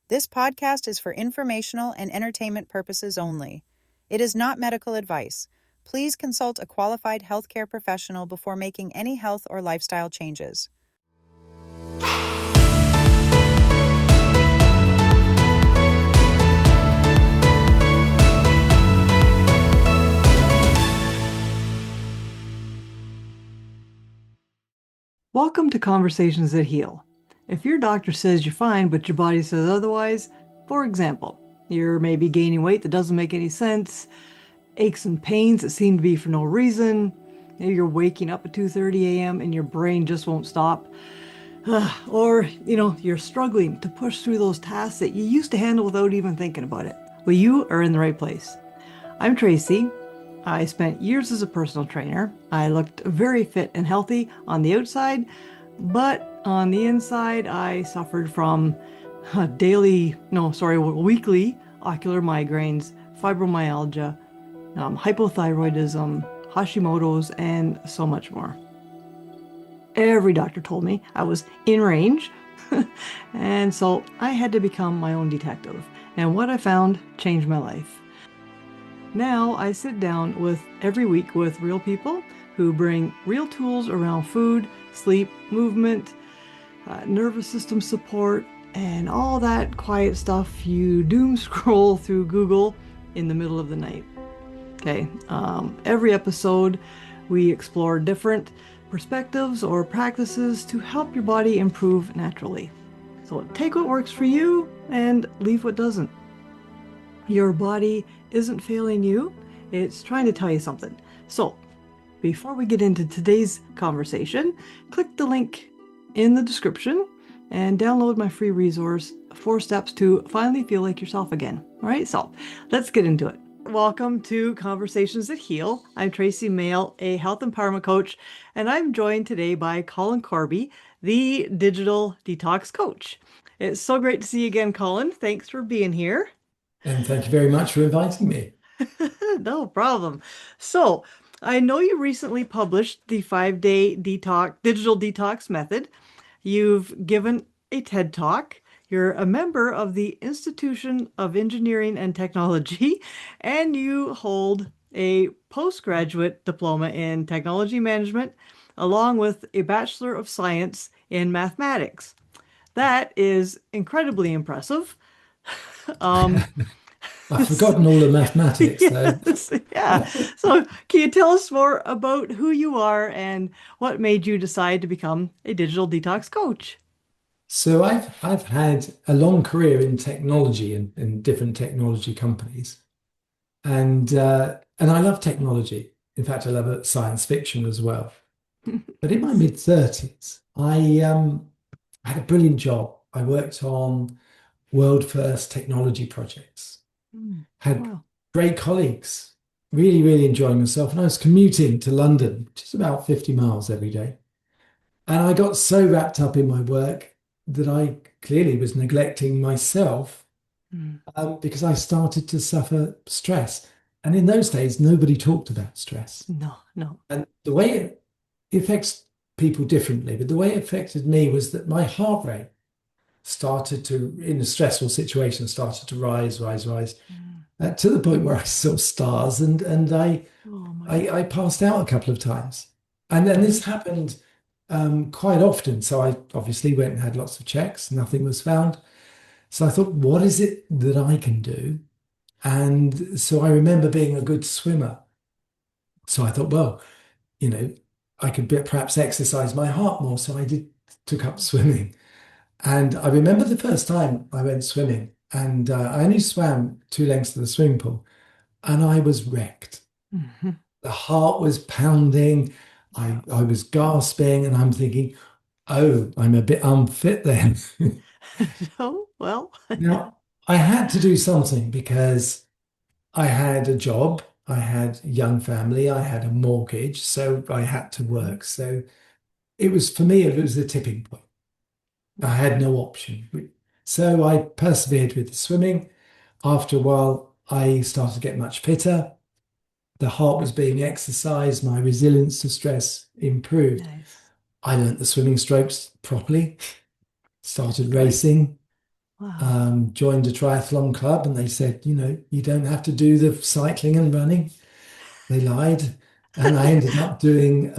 This podcast is for informational and entertainment purposes only. It is not medical advice. Please consult a qualified healthcare professional before making any health or lifestyle changes. Welcome to Conversations That Heal. If your doctor says you're fine, but your body says otherwise, for example, you're maybe gaining weight that doesn't make any sense, aches and pains that seem to be for no reason, maybe you're waking up at 2:30 a.m. and your brain just won't stop, or you're struggling to push through those tasks that you used to handle without even thinking about it. Well, you are in the right place. I'm Tracy. I spent years as a personal trainer. I looked very fit and healthy on the outside, but on the inside, I suffered from weekly ocular migraines, fibromyalgia, hypothyroidism, Hashimoto's, and so much more. Every doctor told me I was in range, and so I had to become my own detective. And what I found changed my life. Now I sit down every week with real people who bring real tools around food, sleep, movement, nervous system support, and all that quiet stuff you doom scroll through Google in the middle of the night. Okay, every episode we explore different perspectives or practices to help your body improve naturally. So take what works for you and leave what doesn't. Your body isn't failing you, it's trying to tell you something. So before we get into today's conversation, click the link in the description and download my free resource, 4 Steps to Finally Feel Like Yourself Again. All right, so let's get into it. Welcome to Conversations That Heal. I'm Tracy Mail, a health empowerment coach, and I'm joined today by Colin Corby, the digital detox coach. It's so great to see you again, Colin. Thanks for being here. And thank you very much for inviting me. No problem. So I know you recently published the 5-day digital detox method. You've given a TED Talk. You're a member of the Institution of Engineering and Technology, and you hold a postgraduate diploma in technology management, along with a Bachelor of Science in mathematics. That is incredibly impressive. I've forgotten all the mathematics, Yes, yeah. So can you tell us more about who you are and what made you decide to become a digital detox coach? So I've had a long career in technology and in different technology companies, and I love technology. In fact, I love science fiction as well. But in my mid-30s, I had a brilliant job. I worked on world-first technology projects. Had Wow. great colleagues, really, really enjoying myself. And I was commuting to London, which is about 50 miles every day. And I got so wrapped up in my work that I clearly was neglecting myself Mm. because I started to suffer stress. And in those days, nobody talked about stress. No. And the way it affects people differently, but the way it affected me was that my heart rate started to, in a stressful situation, started to rise, to the point where I saw stars and Oh my God. I passed out a couple of times. And then this happened quite often. So I obviously went and had lots of checks, nothing was found. So I thought, what is it that I can do? And so I remember being a good swimmer. So I thought, well, I could perhaps exercise my heart more. So took up swimming. And I remember the first time I went swimming, and I only swam 2 lengths to the swimming pool, and I was wrecked. Mhm. The heart was pounding. I was gasping, and I'm thinking, oh, I'm a bit unfit then. Oh, well. Now, I had to do something because I had a job, I had a young family, I had a mortgage, so I had to work. So for me, it was the tipping point. I had no option. So I persevered with the swimming. After a while, I started to get much fitter. The heart was being exercised. My resilience to stress improved. Nice. I learnt the swimming strokes properly, started Right. racing. Wow. Joined a triathlon club, and they said, you don't have to do the cycling and running. They lied. And I ended up doing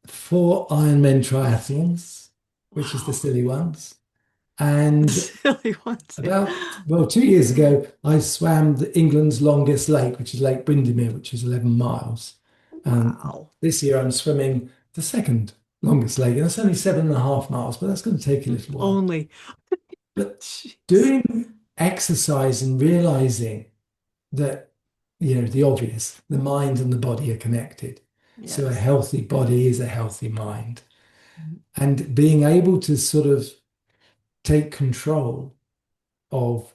4 Ironman triathlons, which is the Wow. silly ones. And Silly ones. Yeah. well, 2 years ago, I swam England's longest lake, which is Lake Windermere, which is 11 miles. And Wow. this year I'm swimming the second longest lake, and it's only 7.5 miles, but that's going to take a If little while. only. But Jeez. doing exercise and realizing that, the obvious, the mind and the body are connected. So a Yes. healthy body is a healthy mind. And being able to sort of take control of,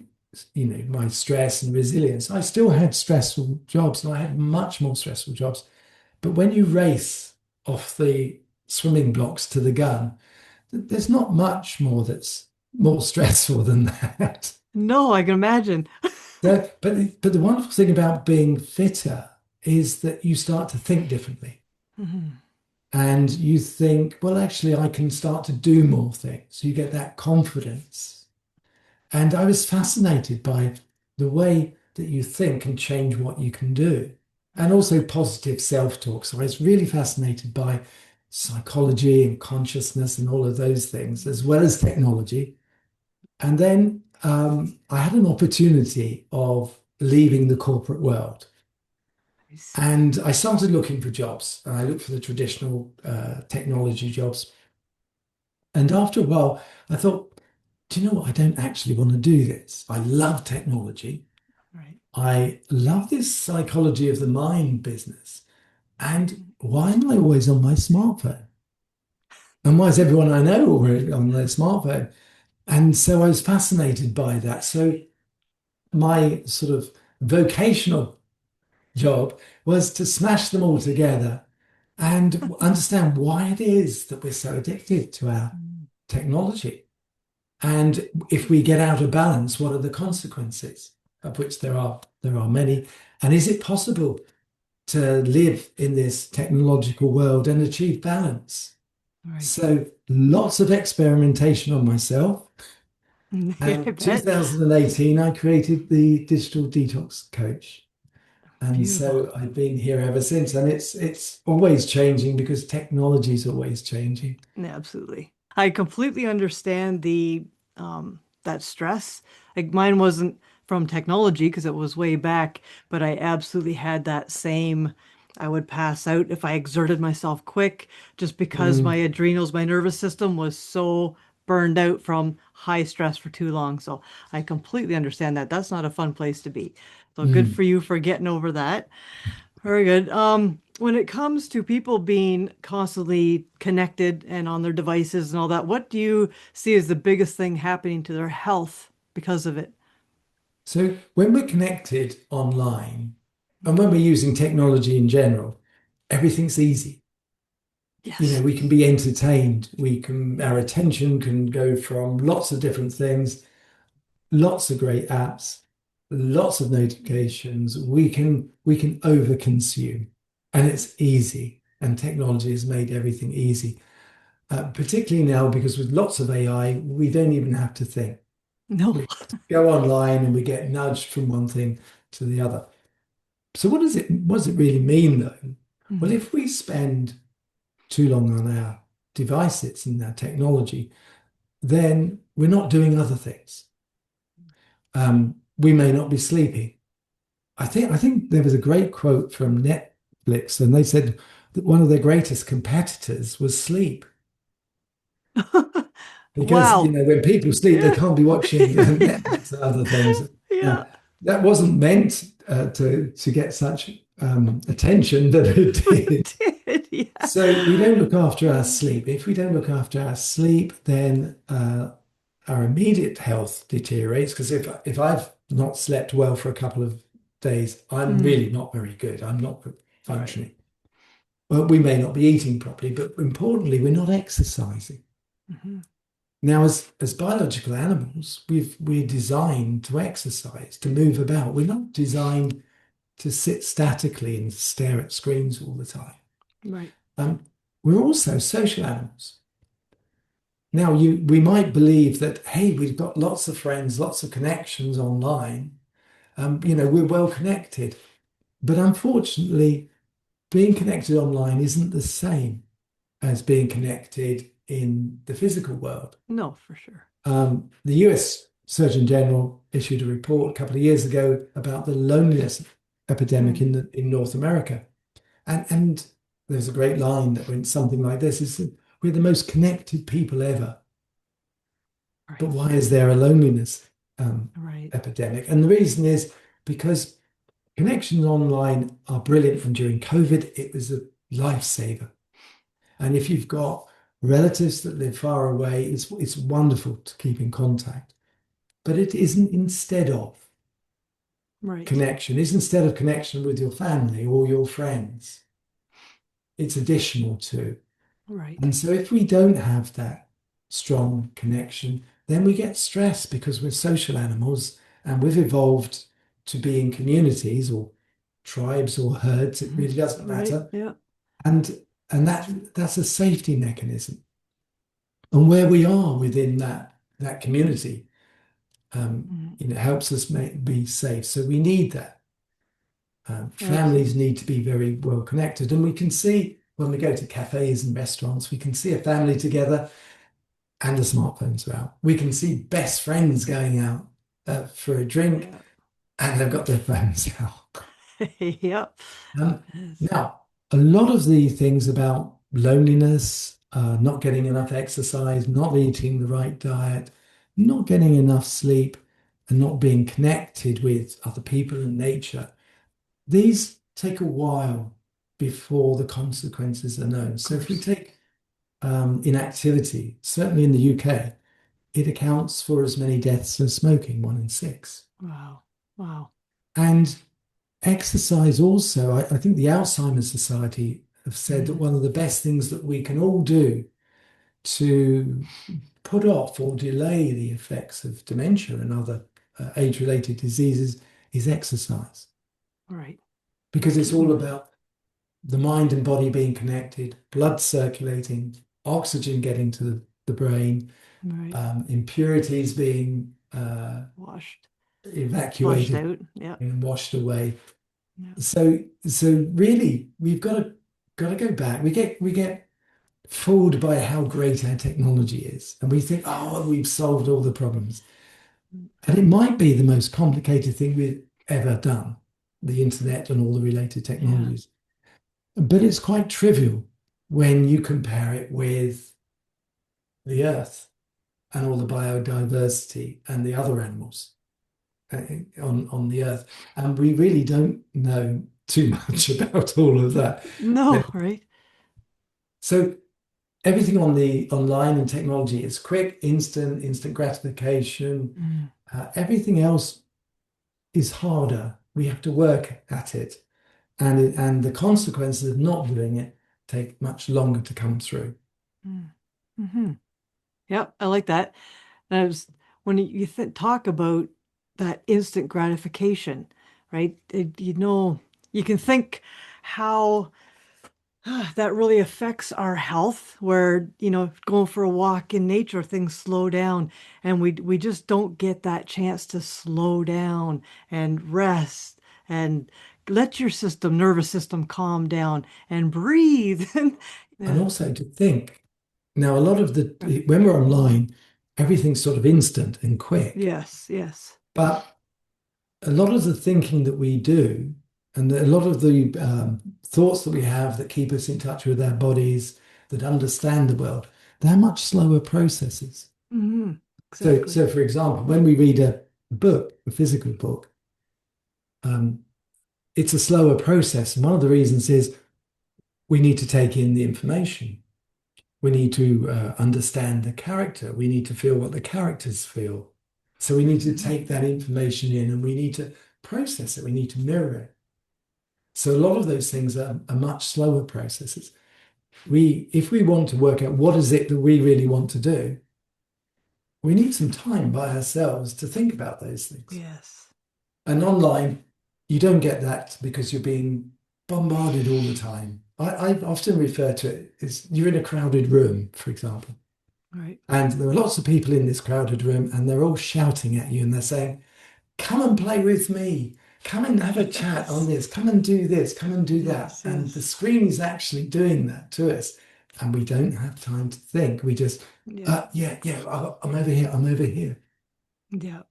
my stress and resilience. I still had stressful jobs, and I had much more stressful jobs. But when you race off the swimming blocks to the gun, there's not much more that's more stressful than that. No, I can imagine. But the wonderful thing about being fitter is that you start to think differently. Mhm. And you think, well, actually, I can start to do more things. You get that confidence. And I was fascinated by the way that you think can change what you can do, and also positive self-talk. So I was really fascinated by psychology and consciousness and all of those things, as well as technology. And then I had an opportunity of leaving the corporate world. Nice. And I started looking for jobs, and I looked for the traditional technology jobs. And after a while, I thought, do you know what? I don't actually want to do this. I love technology. Right. I love this psychology of the mind business. And why am I always on my smartphone? And why is everyone I know already on their smartphone? And so I was fascinated by that. So my sort of vocational job was to smash them all together and understand why it is that we're so addicted to our Mm. technology. And if we get out of balance, what are the consequences? Of which there are many. And is it possible to live in this technological world and achieve balance? Right. So lots of experimentation on myself. I And bet. 2018, I created the Digital Detox Coach. And Beautiful. so I've been here ever since. And it's always changing because technology is always changing. Yeah, absolutely. I completely understand the that stress. Like mine wasn't from technology because it was way back, but I absolutely had that same. I would pass out if I exerted myself quick just because my Mm, adrenals, my nervous system was so burned out from high stress for too long. So I completely understand that. That's not a fun place to be. So good mm. for you for getting over that. Very good. When it comes to people being constantly connected and on their devices and all that, what do you see as the biggest thing happening to their health because of it? So when we're connected online and when we're using technology in general, everything's easy. Yes. We can be entertained. Our attention can go from lots of different things, lots of great apps, lots of notifications. We can overconsume, and it's easy. And technology has made everything easy, particularly now because with lots of AI, we don't even have to think. No. We go online and we get nudged from one thing to the other. So what does it really mean though? Well, Mhm. if we spend too long on our devices and our technology, then we're not doing other things. We may not be sleeping. I think there was a great quote from Netflix, and they said that one of their greatest competitors was sleep. Because Wow. when people sleep, they Yeah. can't be watching Netflix and other things. Yeah. Now, that wasn't meant to get such attention, but it did. It did. Yeah. So we don't look after our sleep. If we don't look after our sleep, then our immediate health deteriorates. Because if I've not slept well for a couple of days, I'm Mm. really not very good. I'm not Right. functioning. Well, we may not be eating properly, but importantly, we're not exercising. Mhm. Now, as biological animals, we're designed to exercise, to move about. We're not designed to sit statically and stare at screens all the time. Right. Um, we're also social animals. Now, we might believe that, hey, we've got lots of friends, lots of connections online. We're well connected. But unfortunately, being connected online isn't the same as being connected in the physical world. No, for sure. The US Surgeon General issued a report a couple of years ago about the loneliness epidemic in North America. And there's a great line that went something like this, is that we're the most connected people ever. But Right. why is there a loneliness Right. epidemic? And the reason is because connections online are brilliant. And during COVID, it was a lifesaver. And if you've got relatives that live far away, it's wonderful to keep in contact. But it isn't instead of Right. connection, is instead of connection with your family or your friends. It's additional to. Right. And so if we don't have that strong connection, then we get stress because we're social animals and we've evolved to be in communities or tribes or herds. It really doesn't Right. matter. Yeah. And that's a safety mechanism. And where we are within that community, helps us be safe. So we need that. Families need to be very well connected. And we can see when we go to cafes and restaurants, we can see a family together and the smartphones are out. We can see best friends going out for a drink and they've got their phones out. Yep. Now, a lot of the things about loneliness, not getting enough exercise, not eating the right diet, not getting enough sleep, and not being connected with other people and nature, these take a while before the consequences are known. So if we take inactivity, certainly in the UK, it accounts for as many deaths as smoking, 1 in 6. Wow. Wow. And exercise also, I think the Alzheimer's Society have said that one of the best things that we can all do to put off or delay the effects of dementia and other age-related diseases is exercise. Right. Because it's all about the mind and body being connected, blood circulating, oxygen getting to the brain, impurities being evacuated Flushed out. Yeah. and washed away. Yeah. So really, we've got to go back. We get fooled by how great our technology is, and we think, oh, we've solved all the problems, and it might be the most complicated thing we've ever done, the internet and all the related technologies. But it's quite trivial when you compare it with the Earth and all the biodiversity and the other animals on the Earth. And we really don't know too much about all of that. No, right. So everything on the online and technology is quick, instant gratification. Everything else is harder. We have to work at it. And the consequences of not doing it take much longer to come through. Yep, I like that. And when you talk about that instant gratification, right? You can think how that really affects our health, where, going for a walk in nature, things slow down, and we just don't get that chance to slow down and rest and let your nervous system calm down and breathe. And also to think, now a lot of when we're online, everything's sort of instant and quick. Yes. But a lot of the thinking that we do and a lot of the thoughts that we have that keep us in touch with our bodies, that understand the world, they're much slower processes. Exactly. So for example, when we read a book, a physical book, it's a slower process. And one of the reasons is we need to take in the information. We need to understand the character. We need to feel what the characters feel. So we need to take that information in and we need to process it. We need to mirror it. So a lot of those things are much slower processes. If we want to work out what is it that we really want to do, we need some time by ourselves to think about those things. Yes. And online, you don't get that because you're being bombarded all the time. I often refer to it as you're in a crowded room, for example. Right. And there are lots of people in this crowded room, and they're all shouting at you, and they're saying, "Come and play with me. Come and have a chat on Yes. this. Come and do this. Come and do that." Yes. And the Yes. screen is actually doing that to us. And we don't have time to think. We just, Yeah. yeah, yeah, I'm over here. I'm over here. Yeah.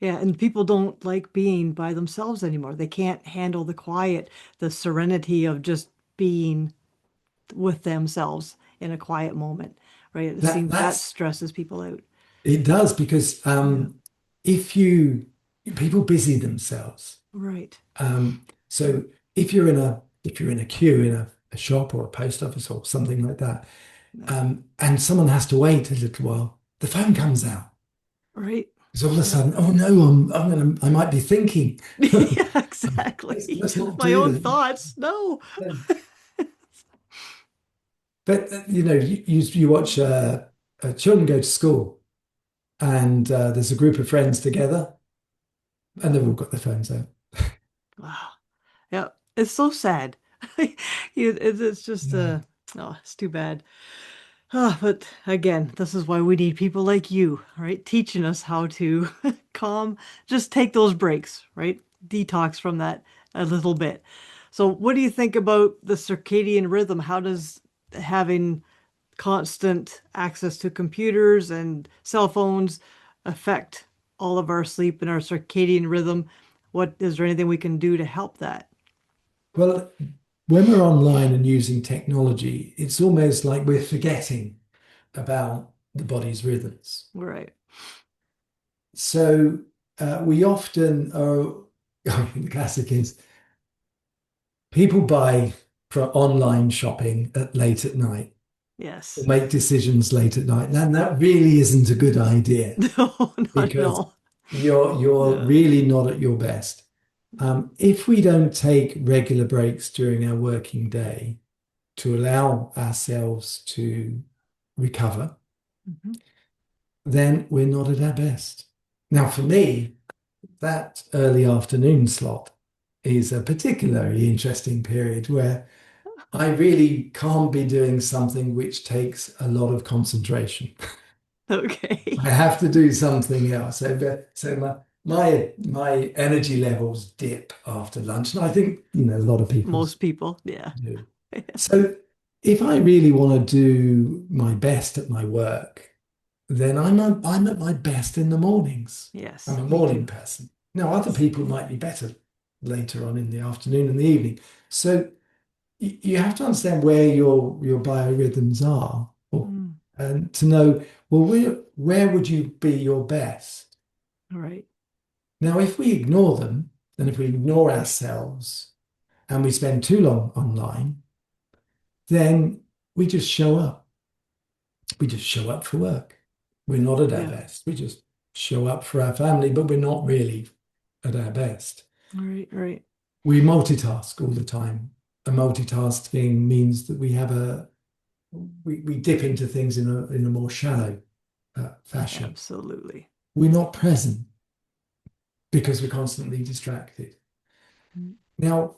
Yeah. And people don't like being by themselves anymore. They can't handle the quiet, the serenity of just being with themselves in a quiet moment, right? It That seems that that's stresses people out. it does because Yeah. if you people busy themselves. Right. So if you're in a queue in a shop or a post office or something like that, Yeah. and someone has to wait a little while, the phone comes out. Right. Because all of a Yeah. sudden, oh no, I might be thinking. Yeah, Let's exactly. not My do own that. thoughts. No. Yeah. But you watch children go to school, and there's a group of friends together, and they've all got their phones out. Wow. Yeah. It's so sad. It's just Yeah. oh, it's too bad. Ah, but again, this is why we need people like you, right? Teaching us how to calm, just take those breaks, right? Detox from that a little bit. So, what do you think about the circadian rhythm? How does having constant access to computers and cell phones affect all of our sleep and our circadian rhythm? What is there anything we can do to help that? Well, when we're online and using technology, it's almost like we're forgetting about the body's rhythms. Right. So we often are, the classic is people buy for online shopping at late at night or Yes. make decisions late at night. And that really isn't a good idea No, not at because all. you're Yeah. really not at your best. If we don't take regular breaks during our working day to allow ourselves to recover, Mhm. then we're not at our best. Now, for me, that early afternoon slot is a particularly interesting period where I really can't be doing something which takes a lot of concentration. I Okay. have to do something else. So my energy levels dip after lunch, and I think a lot of people's Most people, yeah. do. So if I really want to do my best at my work, then I'm at my best in the mornings. I'm Yes, a me morning too. person. Now, other Yes. people might be better later on in the afternoon and the evening. So you have to understand where your biorhythms are, Mm, and to know, well, where would you be your best? all right. Now, if we ignore them, and if we ignore ourselves, and we spend too long online, then we just show up. We just show up for work. We're not at our Yeah. best. We just show up for our family, but we're not really at our best. All right. Right. We multitask all the time. And multitasking means that we dip into things in a more shallow fashion. Absolutely. We're not present because we're constantly distracted. Mm, Now,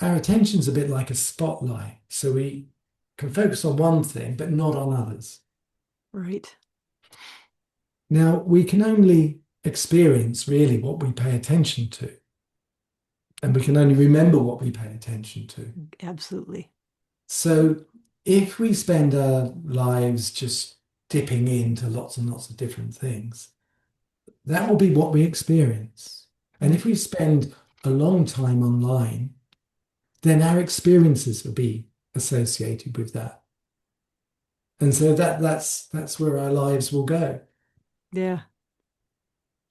our attention's a bit like a spotlight, so we can focus on one thing, but not on others. right. Now, we can only experience really what we pay attention to, and we can only remember what we pay attention to. Absolutely. So, if we spend our lives just dipping into lots and lots of different things, that will be what we experience. And if Right. we spend a long time online, then our experiences will be associated with that. And so that's where our lives will go. Yeah.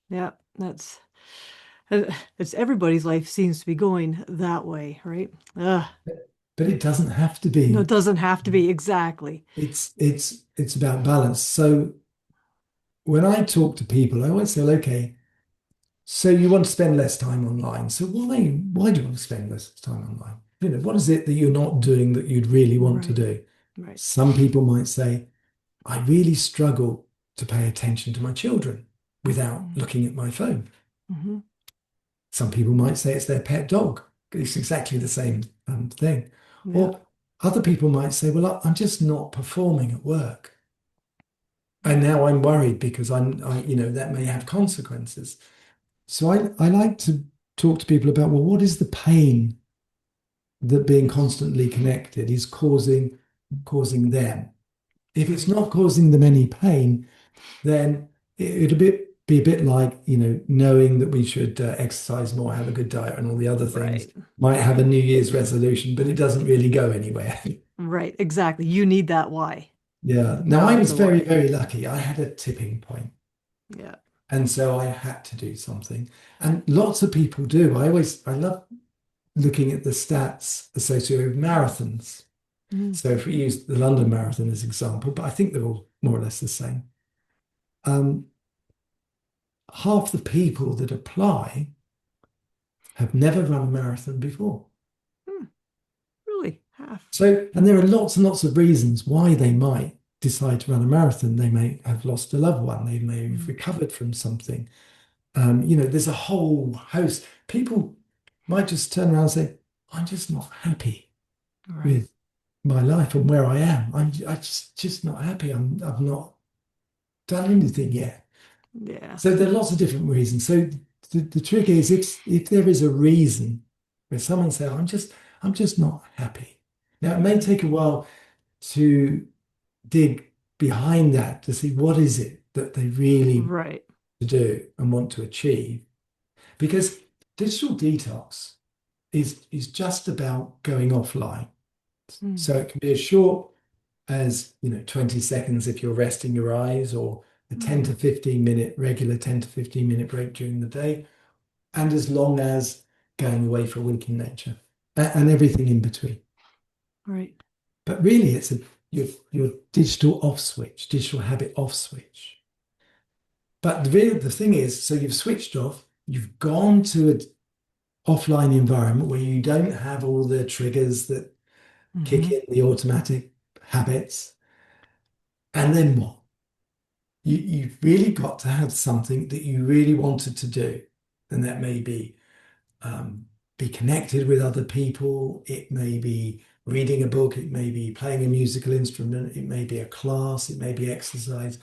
Yeah. Uh, it's everybody's life seems to be going that way, right? But it doesn't have to No, it be. doesn't have to be exactly. It's about balance. So when I talk to people, I always say, well, okay, so you want to spend less time online. So why do you want to spend less time online? What is it that you're not doing that you'd really want to Right. do? Right. Some people might say, I really struggle to pay attention to my children without looking at my phone. Mm-hmm. Some people might say it's their pet dog. It's exactly the same thing. Yeah. Or other people might say, well, I'm just not performing at work. And now I'm worried because that may have consequences. So I like to talk to people about, well, what is the pain that being constantly connected is causing them? If it's Right. not causing them any pain, then be a bit like, knowing that we should exercise more, have a good diet, and all the other things. Right. Might have a New Year's resolution, but it doesn't really go anywhere. Right. Exactly. You need that why, Yeah. Now, I not was the very, why. very lucky. I had a tipping point, Yeah. and so I had to do something. And lots of people do. I love looking at the stats associated with marathons. Mm. So if we use the London Marathon as example, but I think they're all more or less the same. Um, Half the people that apply have never run a marathon before. Hmm. Really? Half. So, and there are lots and lots of reasons why they might decide to run a marathon. They may have lost a loved one. They may have Mm. recovered from something. There's a whole host. People might just turn around and say, I'm just not happy Right. with my life and where I am. I just not happy. I've not done anything yet. Yeah. So there are lots of different reasons. So the trick is if there is a reason where someone says, I'm just not happy. Now it may take a while to dig behind that to see what is it that they really Right. do and want to achieve. Because digital detox is just about going offline. Mm. So it can be as short as 20 seconds if you're resting your eyes, or a 10 Mm. to 15 minute regular 10 to 15 minute break during the day, and as long as going away for a week in nature, and everything in between. Right. But really it's your digital off switch, digital habit off switch. But the thing is, so you've switched off, you've gone to an offline environment where you don't have all the triggers that kick Hmm. in the automatic habits. And then what? You've really got to have something that you really wanted to do. And that may be connected with other people. It may be reading a book. It may be playing a musical instrument. It may be a class. It may be exercise.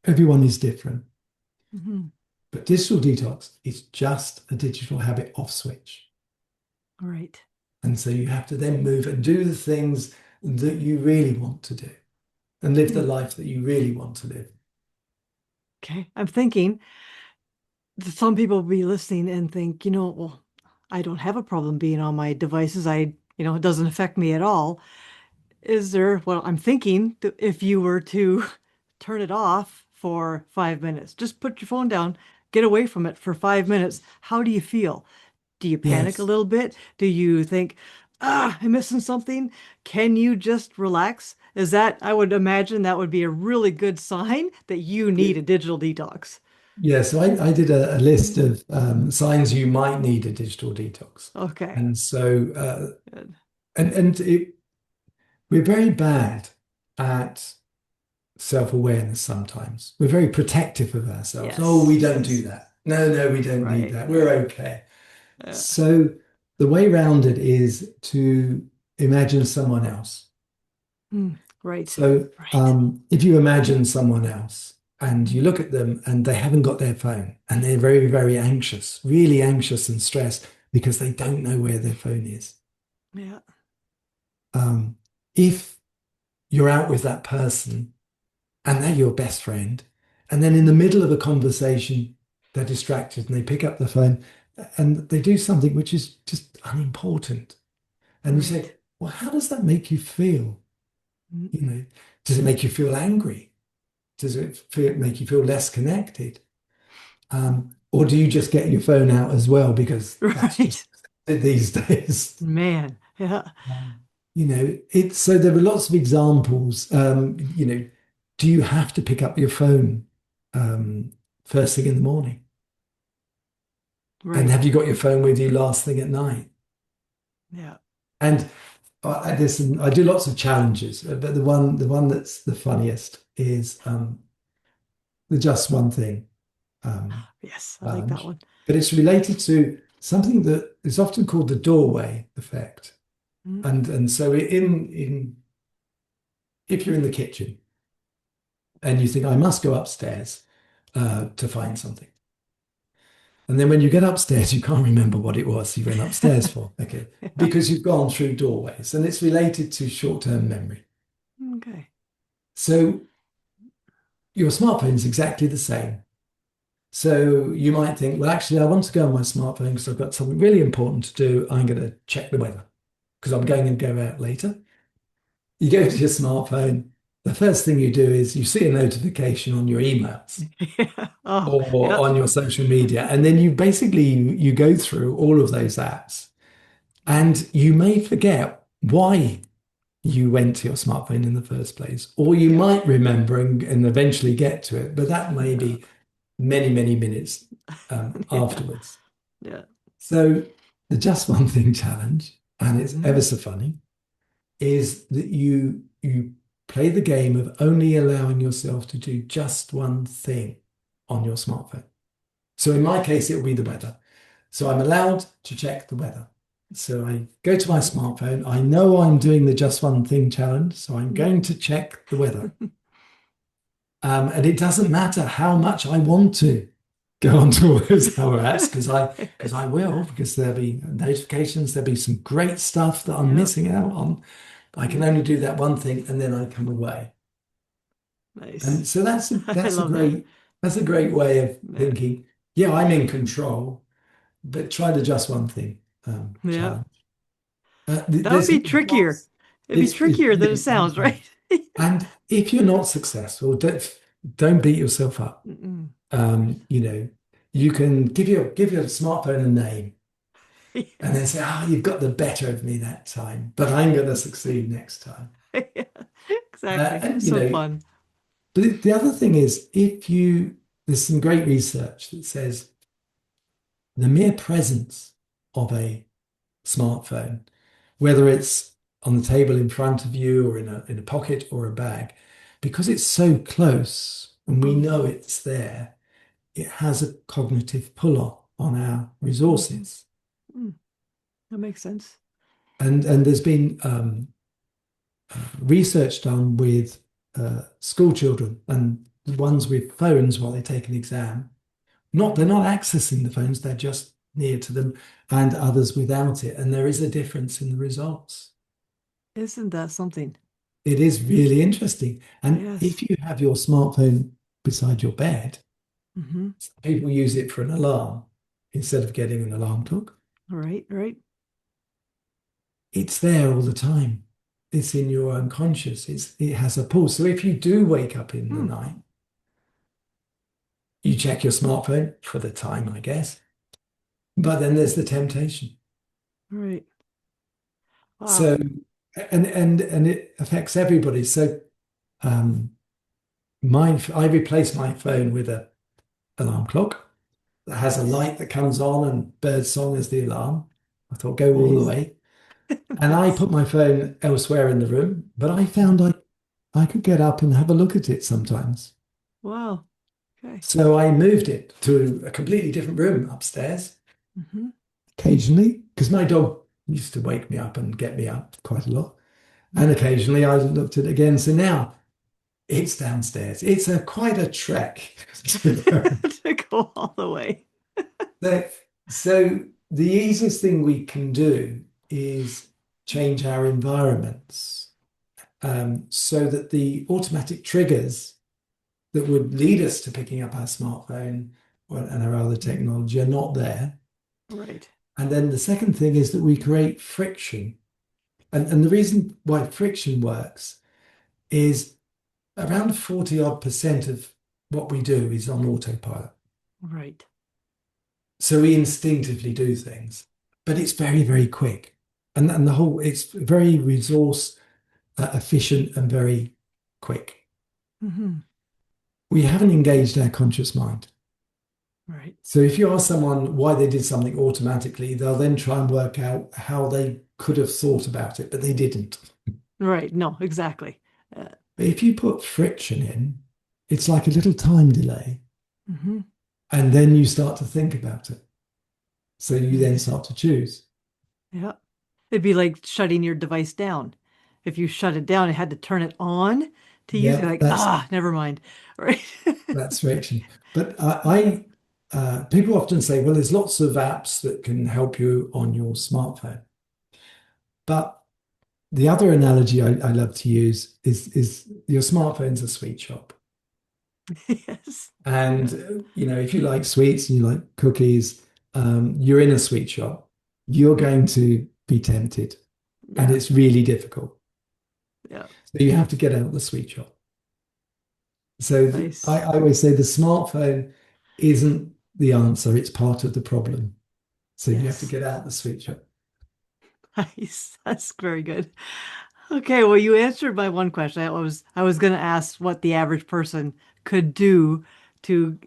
Everyone is different. Hmm. But digital detox is just a digital habit off switch. Right. And so you have to then move and do the things that you really want to do and live the Hmm. life that you really want to live. Okay. I'm thinking that some people will be listening and think, well, I don't have a problem being on my devices. It doesn't affect me at all. Well, I'm thinking that if you were to turn it off for 5 minutes, just put your phone down, get away from it for 5 minutes, how do you feel? Do you panic a Yes. little bit? Do you think, I'm missing something? Can you just relax? I would imagine that would be a really good sign that you need a digital detox. Yeah, so I did a list of signs you might need a digital detox. Okay. And so, Good. we're very bad at self-awareness sometimes. We're very protective of ourselves. Oh, we Yes. don't do that. No, no, we don't need Right. that. We're okay. Uh, So the way around it is to imagine someone else. right. So Right. if you imagine someone else and you look at them and they haven't got their phone and they're very, very anxious, really anxious and stressed because they don't know where their phone is. Yeah. If you're out with that person and they're your best friend, and then in the middle of a conversation, they're distracted and they pick up the phone and they do something which is just unimportant. And you say, Right. well, how does that make you feel? Mm. You know, does it make you feel angry? Does it make you feel less connected? Or do you just get your phone out as well because that's just Right. these days? Man. Yeah. It's so there are lots of examples. Do you have to pick up your phone um, first thing in the morning? And Right. have you got your phone with you last thing at night? Yeah. And I do lots of challenges, but the one that's the funniest is the just one thing Yes. I like that challenge. one. But it's related to something that is often called the doorway effect. Mm. And so in if you're in the kitchen and you think, I must go upstairs to find something. And then when you get upstairs, you can't remember what it was you went upstairs for. Okay. Yeah. Because you've gone through doorways and it's related to short-term memory. Okay. So your smartphone is exactly the same. So you might think, well, actually, I want to go on my smartphone because I've got something really important to do. I'm going to check the weather because I'm going to go out later. You go to your smartphone. The first thing you do is you see a notification on your emails Yeah. Oh, or yeah. on your social media, and then you go through all of those apps, and you may forget why you went to your smartphone in the first place, or you Yeah. might remember and eventually get to it, but that may Yeah. be many, many minutes Yeah. afterwards. Yeah. So the just one thing challenge, and it's Mhm. ever so funny, is that you play the game of only allowing yourself to do just one thing on your smartphone. So in my case, it will be the weather. So I'm allowed to check the weather. So I go to my smartphone. I know I'm doing the just one thing challenge, so I'm Yep. going to check the weather. And it doesn't matter how much I want to go onto all those other apps because I will, because there'll be notifications, there'll be some great stuff that I'm Yep. missing out on. I can Yep. only do that one thing and then I come away. Nice. And so I love that. that's a great way of Yeah. thinking, yeah, I'm in control, but try the just one thing Yeah. challenge. That would There's be trickier. lots. It'd be It's trickier than it really sounds, right? and if you're not successful, don't beat yourself up. Mm-mm. You know, you can give your smartphone a name and Yeah. then say, "Ah, you've got the better of me that time, but I'm going to succeed next time." Yeah. Exactly. And So fun. the other thing is, there's some great research that says the mere presence of a smartphone, whether it's on the table in front of you or in a pocket or a bag, because it's so close and we know Mhm. it's there, it has a cognitive pull on our Mhm. resources. Mm. That makes sense. And there's been research done with school children and the ones with phones while they take an exam. They're not accessing the phones, they're just near to them, and others without it. And there is a difference in the results. Isn't that something? It is really interesting. And Yes. if you have your smartphone beside your bed, Hmm. people use it for an alarm instead of getting an alarm clock. Right, right. It's there all the time. It's in your unconscious. It has a pulse. So if you do wake up in the Hmm. night, you check your smartphone for the time, I guess. But then there's the temptation. Right. Wow. So and it affects everybody. So um I replaced my phone with a alarm clock that has a Nice. light that comes on and bird song as the alarm. I thought go all the Nice. way. And I Nice. put my phone elsewhere in the room, but I found I could get up and have a look at it sometimes. Wow. Okay. So I moved it to a completely different room upstairs Hmm. occasionally, because my dog used to wake me up and get me up quite a lot. And Yeah. occasionally I looked at it again. So now it's downstairs. It's quite a trek. To go all the way. So, so the easiest thing we can do is change our environments so that the automatic triggers that would lead us to picking up our smartphone and our other technology are not there. Right. And then the second thing is that we create friction. And the reason why friction works is around 40 odd percent of what we do is on autopilot. Right. So we instinctively do things, but it's very, very quick. And the whole, it's very resource efficient and very quick. Hmm. We haven't engaged our conscious mind. Right. So if you ask someone why they did something automatically, they'll then try and work out how they could have thought about it, but they didn't. Right. No, exactly. Uh, But if you put friction in, it's like a little time delay, hmm. and then you start to think about it. So you then Nice. start to choose. Yeah. It'd be like shutting your device down. If you shut it down and had to turn it on, to use. You're Yeah, like, never mind. Right. that's fiction. But people often say, well, there's lots of apps that can help you on your smartphone. But the other analogy I love to use is your smartphone's a sweet shop. Yes. And if you like sweets and you like cookies, you're in a sweet shop. You're going to be tempted, and Yeah. it's really difficult. Yeah. So you have to get out of the sweet shop. So I Nice. always say the smartphone isn't the answer, it's part of the problem. So you have to Yes. get out the sweet shop. Nice. That's very good. Okay, well, you answered my one question. I was going to ask what the average person could do to,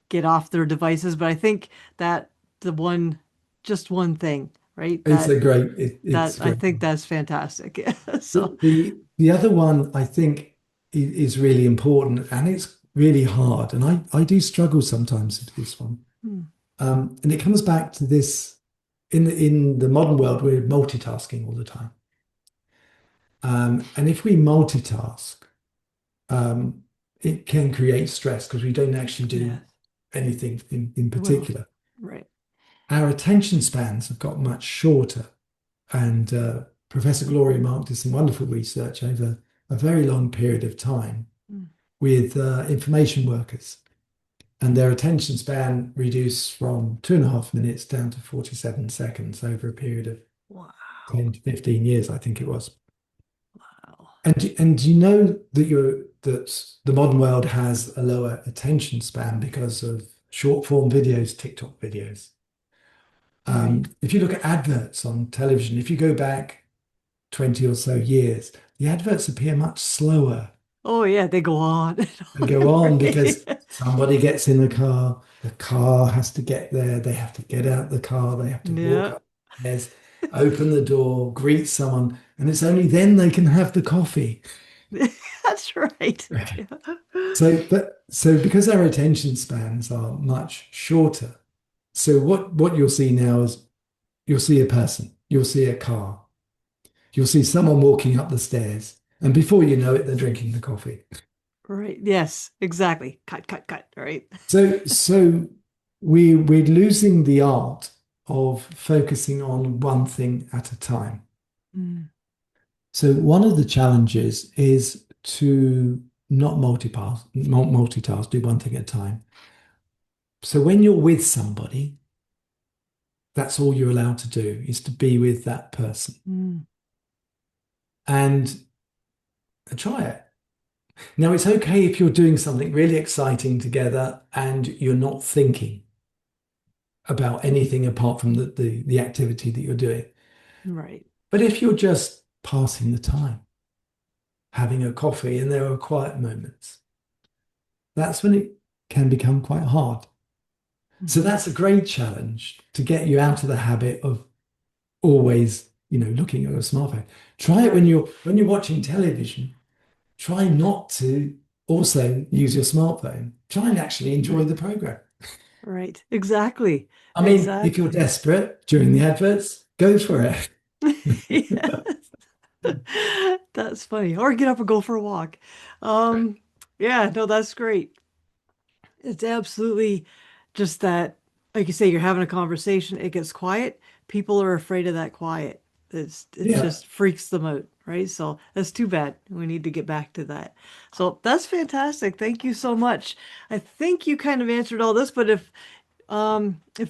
get off their devices, but I think that the one, just one thing, right? It's That a great, it's that I great. think that's fantastic. So, The other one I think is really important, and it's really hard. And I do struggle sometimes with this one. hmm, And it comes back to this in the modern world, we're multitasking all the time. And if we multitask, it can create stress because we don't actually do yes. anything in Well, particular. right. Our attention spans have got much shorter. And Professor Gloria Mark did some wonderful research over a very long period of time Mm. with information workers. And their attention span reduced from 2.5 minutes down to 47 seconds over a period of Wow. 10 to 15 years, I think it was. Wow. And you know that the modern world has a lower attention span because of short form videos, TikTok videos. Right. If you look at adverts on television, if you go back 20 or so years, the adverts appear much slower. Oh yeah, they go on and They on, go on because right? somebody gets in the car has to get there, they have to get out the car, they have to walk Yeah. up the stairs, open the door, greet someone, and it's only then they can have the coffee. That's right. Right. Yeah. So because our attention spans are much shorter, so what you'll see now is you'll see a person, you'll see a car, you'll see someone walking up the stairs, and before you know it, they're drinking the coffee. Right. Yes, exactly. Cut, cut, cut. Right. So we're losing the art of focusing on one thing at a time. Mm. So one of the challenges is to not multitask, do one thing at a time. So when you're with somebody, that's all you're allowed to do is to be with that person Mm. and try it. Now, it's okay if you're doing something really exciting together and you're not thinking about anything apart from the activity that you're doing. Right. But if you're just passing the time, having a coffee, and there are quiet moments, that's when it can become quite hard. So Mhm. that's a great challenge to get you out of the habit of always, looking at your smartphone. Try it when you're watching television. Try not to also use your smartphone. Try and actually enjoy the program. Right. Exactly. I mean, if you're Exactly. desperate during the adverts, go for it. Yes. That's funny. Or get up and go for a walk. Um, yeah, no, that's great. It's absolutely just that, like you say, you're having a conversation, it gets quiet. People are afraid of that quiet. It Yeah. just freaks them out, right? So that's too bad. We need to get back to that. So that's fantastic. Thank you so much. I think you kind of answered all this, but if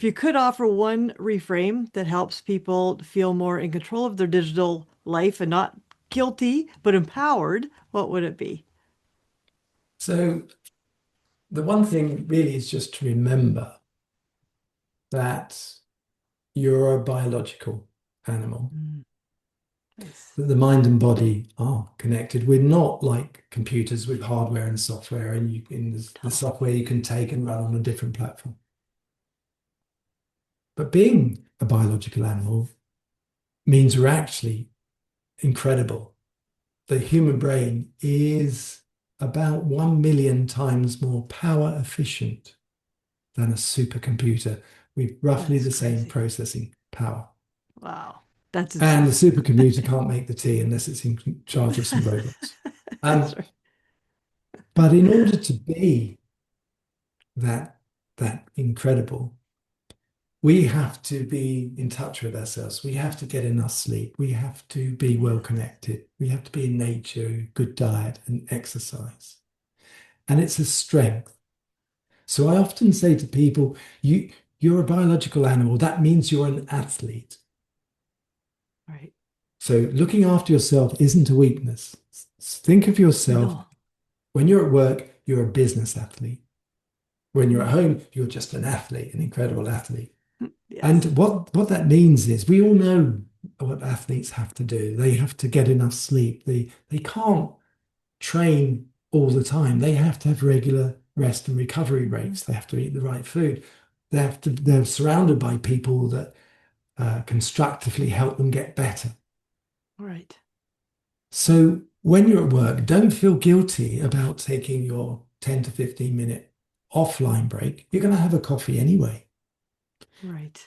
you could offer one reframe that helps people feel more in control of their digital life and not guilty, but empowered, what would it be? So the one thing really is just to remember that you're a biological animal, Mm, nice. that the mind and body are connected. We're not like computers with hardware and software, and in the Tell. software you can take and run on a different platform. But being a biological animal means we're actually incredible. The human brain is about 1 million times more power efficient than a supercomputer with roughly That's the same crazy. processing power. Wow. That's And the insane. supercomputer can't make the tea unless it's in charge of some robots. That's Um, right. but in order to be that that incredible, we have to be in touch with ourselves. We have to get enough sleep. We have to be well Yes. connected. We have to be in nature, good diet, and exercise. And it's a strength. So I often say to people, you're a biological animal. That means you're an athlete. Right. So looking after yourself isn't a weakness. Think of yourself No. when you're at work, you're a business athlete. When you're at Mm. home, you're just an athlete, an incredible athlete. Yes. And what that means is we all know what athletes have to do. They have to get enough sleep. They can't train all the time. They have to have regular rest and recovery Mhm. breaks. They have to eat the right food. They're surrounded by people that constructively help them get better. Right. So when you're at work, don't feel guilty about taking your 10 to 15-minute offline break. You're going to have a coffee anyway. Right.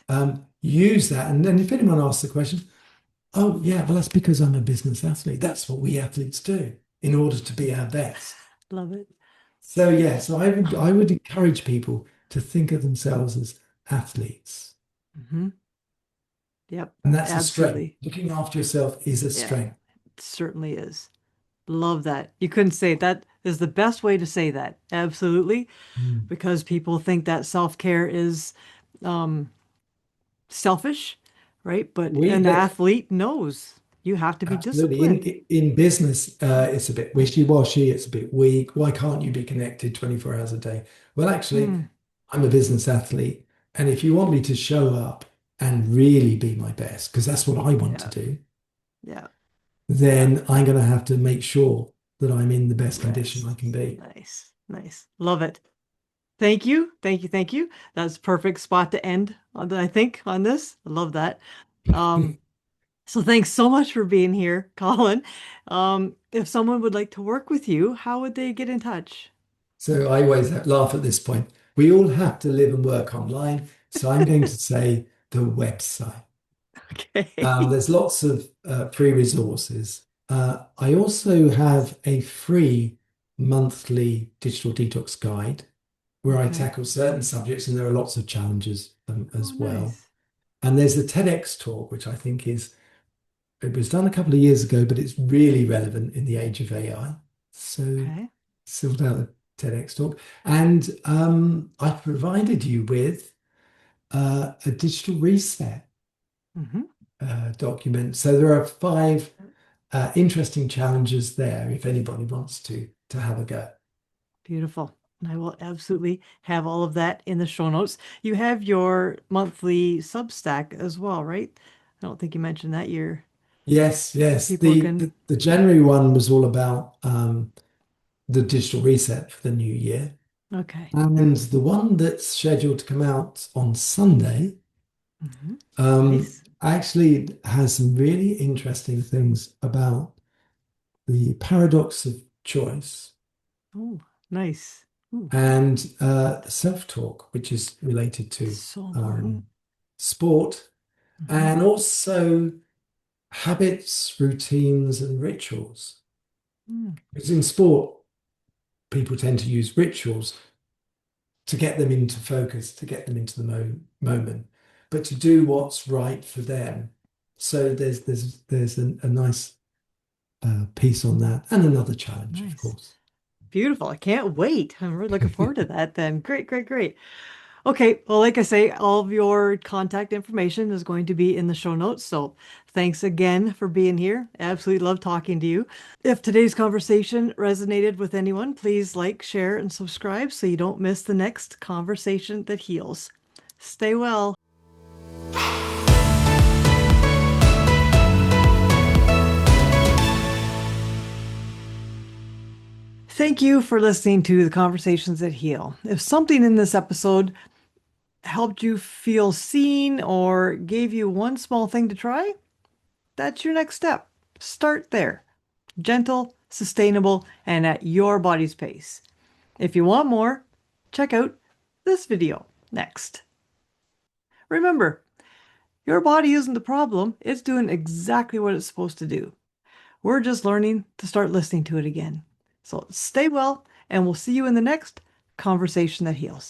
Use that. And then if anyone asks the question, oh, yeah, well, that's because I'm a business athlete. That's what we athletes do in order to be our best. Love it. So, yeah, so I would encourage people to think of themselves as athletes. Hmm. Yep. And that's a strength. Absolutely. Looking after yourself is a Yeah. strength. It certainly is. Love that. You couldn't say it. That is the best way to say that. Absolutely. Mm. Because people think that self-care is um, selfish, right? But We an that athlete knows you have to be Absolutely. In disciplined. in business, it's a bit wishy-washy, it's a bit weak. Why can't you be connected 24 hours a day? Well, actually, Mm, I'm a business athlete, and if you want me to show up and really be my best, because that's what I want to yeah. do, Yeah. Yeah. then I'm going to have to make sure that I'm in the best condition I Rest. can be. Nice. Nice. Love it. Thank you. Thank you. Thank you. That's perfect spot to end on, I think, on this. I love that. Um, so thanks so much for being here, Colin. If someone would like to work with you, how would they get in touch? So I always laugh at this point. We all have to live and work online, so I'm going to say the website. Okay. There's lots of free resources. I also have a free monthly digital detox guide where I Okay. tackle certain subjects, and there are lots of challenges Oh, as well. nice. And there's the TEDx talk, which I think it was done a couple of years ago, but it's really relevant in the age of AI. So, Okay. sort out the TEDx talk. And I've provided you with a digital reset Hmm. document. So there are five interesting challenges there if anybody wants to have a go. Beautiful. I will absolutely have all of that in the show notes. You have your monthly Substack as well, right? I don't think you mentioned that. Yes, So yes. people The, can. the the January one was all about the digital reset for the new year. Okay. And the one that's scheduled to come out on Sunday Hmm. Nice. actually has some really interesting things about the paradox of choice Oh, nice. Ooh, and self-talk, which is related to so important. um, sport Hmm. and also habits, routines, and rituals. Mm, Because in sport, people tend to use rituals to get them into focus, to get them into the moment, but to do what's right for them. So there's a nice piece on that, and another challenge, of nice. course. Beautiful. I can't wait. I'm really looking forward to that then. Great, great, great. Okay, well, like I say, all of your contact information is going to be in the show notes. So thanks again for being here. Absolutely love talking to you. If today's conversation resonated with anyone, please like, share, and subscribe so you don't miss the next conversation that heals. Stay well. Thank you for listening to the Conversations That Heal. If something in this episode helped you feel seen or gave you one small thing to try, that's your next step. Start there. Gentle, sustainable, and at your body's pace. If you want more, check out this video next. Remember, Your body isn't the problem. It's doing exactly what it's supposed to do. We're just learning to start listening to it again. So stay well, and we'll see you in the next Conversation That Heals.